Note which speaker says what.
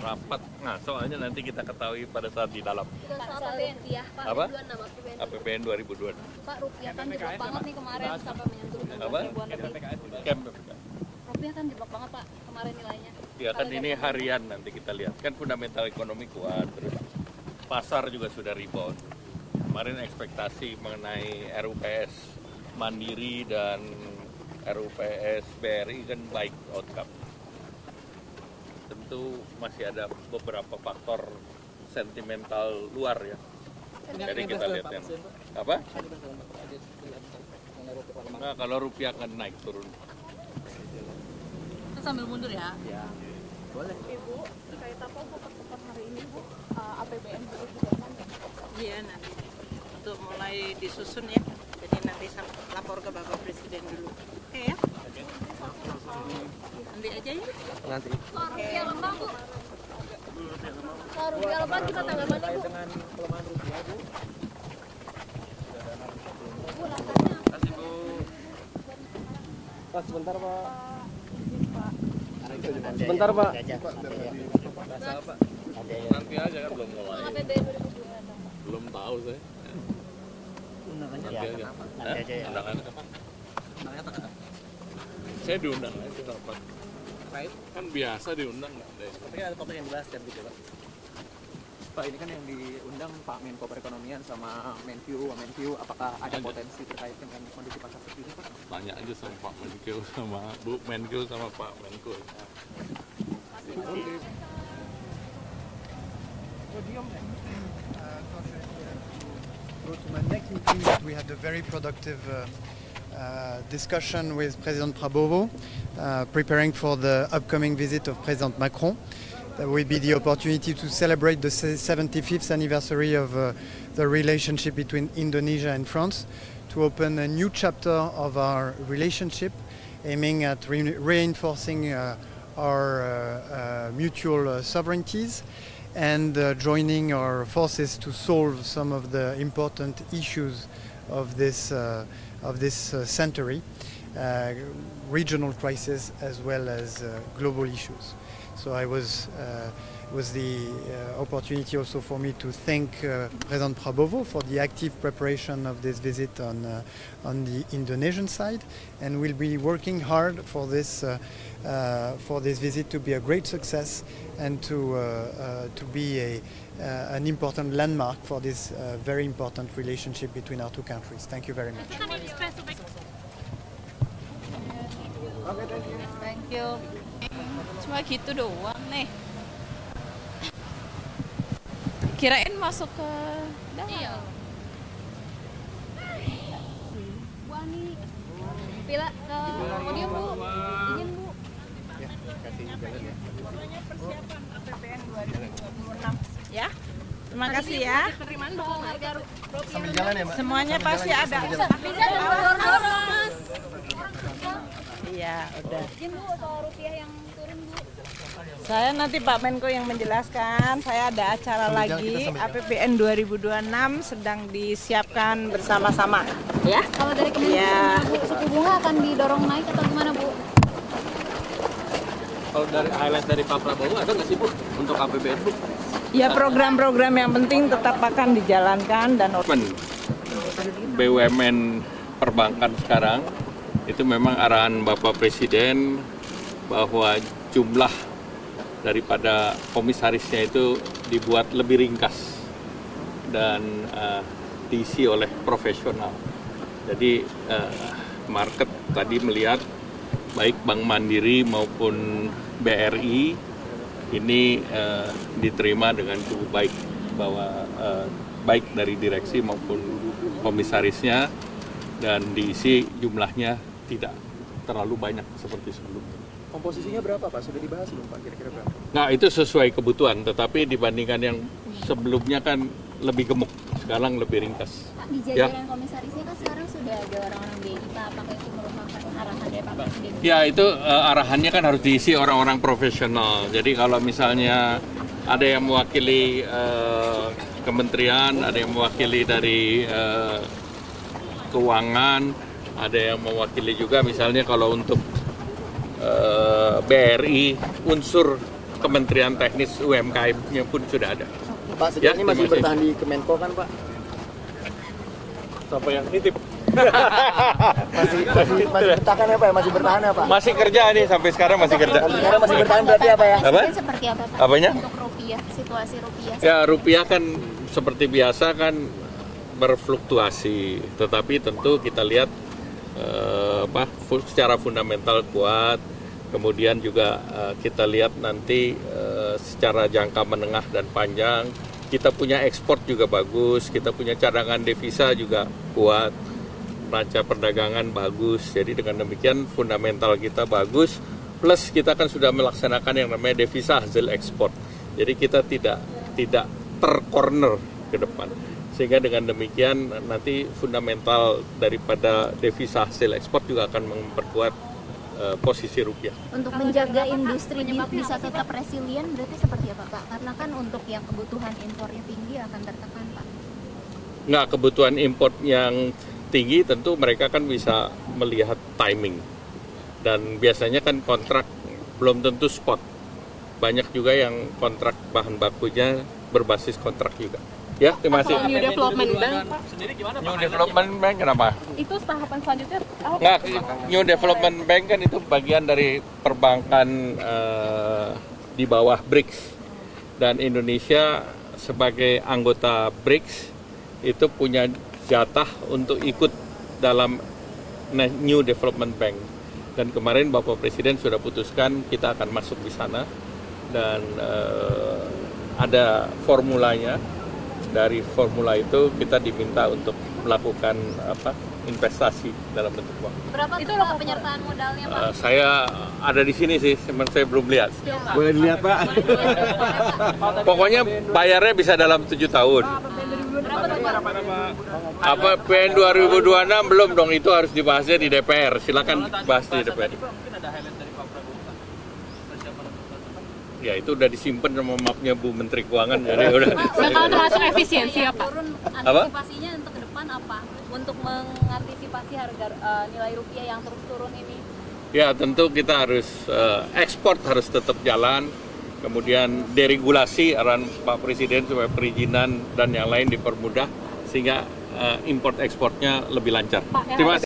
Speaker 1: rapat. Nah, soalnya nanti kita ketahui pada saat di dalam.
Speaker 2: Soal rupiah, Pak.
Speaker 1: Apa?
Speaker 2: APBN 2022.
Speaker 1: 2022.
Speaker 2: Pak, rupiah kan jeblok banget nih kemarin sampai menyentuh
Speaker 1: Apa?
Speaker 2: ribuan lebih.
Speaker 1: Camp.
Speaker 2: Rupiah kan jeblok banget, Pak, kemarin nilainya.
Speaker 1: Ya kan ini harian nanti kita lihat. Kan fundamental ekonomi kuat, terus pasar juga sudah rebound. Kemarin ekspektasi mengenai RUPS Mandiri dan RUPS BRI kan baik outcome. Tentu masih ada beberapa faktor sentimental luar ya. Jadi kita lihat yang apa? Nah, kalau rupiah akan naik turun.
Speaker 2: Kita sambil mundur ya.
Speaker 3: Ya, boleh.
Speaker 4: Ibu, terkait apa Bu pertemuan hari ini Bu? APBN 2022.
Speaker 5: Iya, nanti untuk mulai disusun ya. Jadi nanti lapor ke Bapak Presiden dulu. Oke ya? Nanti aja ya.
Speaker 3: Nanti.
Speaker 2: Rupiah lemah, Bu. Kalau rupiah lemah kita tanggapannya, Bu.
Speaker 3: Dengan pelemahan rupiah, Bu.
Speaker 2: Bu, rasanya.
Speaker 1: Kasih Bu.
Speaker 3: Pak, sebentar Pak. Sebentar Pak.
Speaker 1: Nanti aja kan belum mulai.
Speaker 2: Soal APBN 2022.
Speaker 1: Belum tahu saya.
Speaker 3: Undangannya
Speaker 1: Nanti aja. Undangannya kapan? Saya diundang aja rapat. Kan biasa diundang nggak deh.
Speaker 3: Tapi ada topik yang dibahas kan gitu Pak. Pak, ini kan yang diundang Pak Menko Perekonomian sama Menq, apakah ada potensi terkait dengan kondisi pasar seperti ini Pak?
Speaker 1: Tanya aja sama Pak Menkeu sama Bu Menkeu sama Pak Menko.
Speaker 6: Go to my next meeting. We had a very productive discussion with President Prabowo, preparing for the upcoming visit of President Macron. There will be the opportunity to celebrate the 75th anniversary of the relationship between Indonesia and France, to open a new chapter of our relationship, aiming at reinforcing our mutual sovereignties and joining our forces to solve some of the important issues of this century, regional crisis as well as global issues. So it was the opportunity also for me to thank President Prabowo for the active preparation of this visit on the Indonesian side, and we'll be working hard for this visit to be a great success and to be an important landmark for this very important relationship between our two countries. Thank you very much.
Speaker 2: Thank you. Cuma gitu doang nih. Kirain masuk ke dalam. Iya. Bu Ani. Pila ke podium Bu. Izin Bu.
Speaker 3: Ya, kasih jalan ya.
Speaker 4: Persiapan APBN 2026.
Speaker 5: Ya. Terima kasih ya.
Speaker 4: Penerimaan dukungan harga rupiah.
Speaker 6: Sambil jalan ya Mbak?
Speaker 5: Semuanya pasti ada.
Speaker 2: Bisa dorong Mas.
Speaker 5: Iya, udah.
Speaker 2: Izin Bu soal rupiah yang turun Bu.
Speaker 5: Saya nanti Pak Menko yang menjelaskan. Saya ada acara lagi APBN 2026 sedang disiapkan bersama-sama. Ya.
Speaker 2: Kalau dari Kementerian Bu, suku bunga akan didorong naik atau gimana Bu?
Speaker 3: Kalau dari highlight dari Pak Prabowo ada nggak sih Bu untuk APBN Bu?
Speaker 5: Ya, program-program yang penting tetap akan dijalankan dan
Speaker 1: BUMN perbankan sekarang itu memang arahan Bapak Presiden bahwa jumlah daripada komisarisnya itu dibuat lebih ringkas dan diisi oleh profesional. Jadi market tadi melihat baik Bank Mandiri maupun BRI ini diterima dengan cukup baik, bahwa baik dari direksi maupun komisarisnya, dan diisi jumlahnya tidak terlalu banyak seperti sebelumnya.
Speaker 3: Komposisinya berapa Pak? Sudah dibahas belum Pak? Kira-kira berapa?
Speaker 1: Nah, itu sesuai kebutuhan, tetapi dibandingkan yang sebelumnya kan lebih gemuk, sekarang lebih ringkas.
Speaker 2: Pak, di jajaran komisarisnya kan sekarang sudah ada orang-orang BI, Pak. Apakah itu merupakan arahan dari Pak Presiden?
Speaker 1: Ya, itu arahannya kan harus diisi orang-orang profesional. Jadi kalau misalnya ada yang mewakili kementerian, ada yang mewakili dari keuangan, ada yang mewakili juga misalnya kalau untuk BRI unsur Kementerian Teknis UMKM-nya pun sudah ada.
Speaker 7: Pak, sejauh ini masih
Speaker 1: terima kasih.
Speaker 7: bertahan di Kemenko kan Pak?
Speaker 1: Siapa yang nitip?
Speaker 7: Masih bertahan ya Pak? Masih bertahan ya Pak?
Speaker 1: Masih kerja nih, sampai sekarang masih kerja.
Speaker 7: Sekarang masih bertahan berarti apa ya?
Speaker 1: Apa?
Speaker 2: Presiden seperti apa Pak?
Speaker 1: Apanya?
Speaker 2: Untuk rupiah, situasi rupiah.
Speaker 1: Ya, rupiah kan seperti biasa kan berfluktuasi, tetapi tentu kita lihat secara fundamental kuat. Kemudian juga kita lihat nanti secara jangka menengah dan panjang, kita punya ekspor juga bagus, kita punya cadangan devisa juga kuat, neraca perdagangan bagus. Jadi dengan demikian fundamental kita bagus, plus kita kan sudah melaksanakan yang namanya devisa hasil ekspor. Jadi kita tidak tercorner ke depan. Sehingga dengan demikian nanti fundamental daripada devisa hasil ekspor juga akan memperkuat posisi rupiah.
Speaker 2: Untuk menjaga industri bisa tetap resilient berarti seperti apa Pak? Karena kan untuk yang kebutuhan impornya tinggi akan tertekan Pak.
Speaker 1: Nggak, kebutuhan impor yang tinggi tentu mereka kan bisa melihat timing. Dan biasanya kan kontrak belum tentu spot. Banyak juga yang kontrak bahan bakunya berbasis kontrak juga. Ya, terima kasih.
Speaker 4: New Development Bank Pak sendiri gimana Pak?
Speaker 1: New Development Bank kenapa?
Speaker 4: Itu tahapan selanjutnya apa?
Speaker 1: Nggak, New Development Bank kan itu bagian dari perbankan di bawah BRICS. Dan Indonesia sebagai anggota BRICS itu punya jatah untuk ikut dalam New Development Bank. Dan kemarin Bapak Presiden sudah putuskan kita akan masuk di sana. Dan ada formulanya. Dari formula itu kita diminta untuk melakukan investasi dalam bentuk uang.
Speaker 2: Berapa itu Pak penyertaan modalnya Pak?
Speaker 1: Saya ada di sini sih, cuman saya belum lihat.
Speaker 7: Boleh dilihat Pak?
Speaker 1: Pokoknya bayarnya bisa dalam 7 tahun. Apa PN 2026 belum dong, itu harus dibahasnya di DPR. Silakan bahas di DPR. Ya itu udah disimpan sama mapnya Bu Menteri Keuangan, jadi udah.
Speaker 4: Bakal termasuk efisiensi ya Pak?
Speaker 8: Turun antisipasinya untuk ke depan apa? Untuk mengantisipasi harga nilai rupiah yang terus turun ini?
Speaker 1: Ya tentu kita harus ekspor harus tetap jalan, kemudian deregulasi arahan Pak Presiden supaya perizinan dan yang lain dipermudah sehingga import ekspornya lebih lancar. Terima kasih.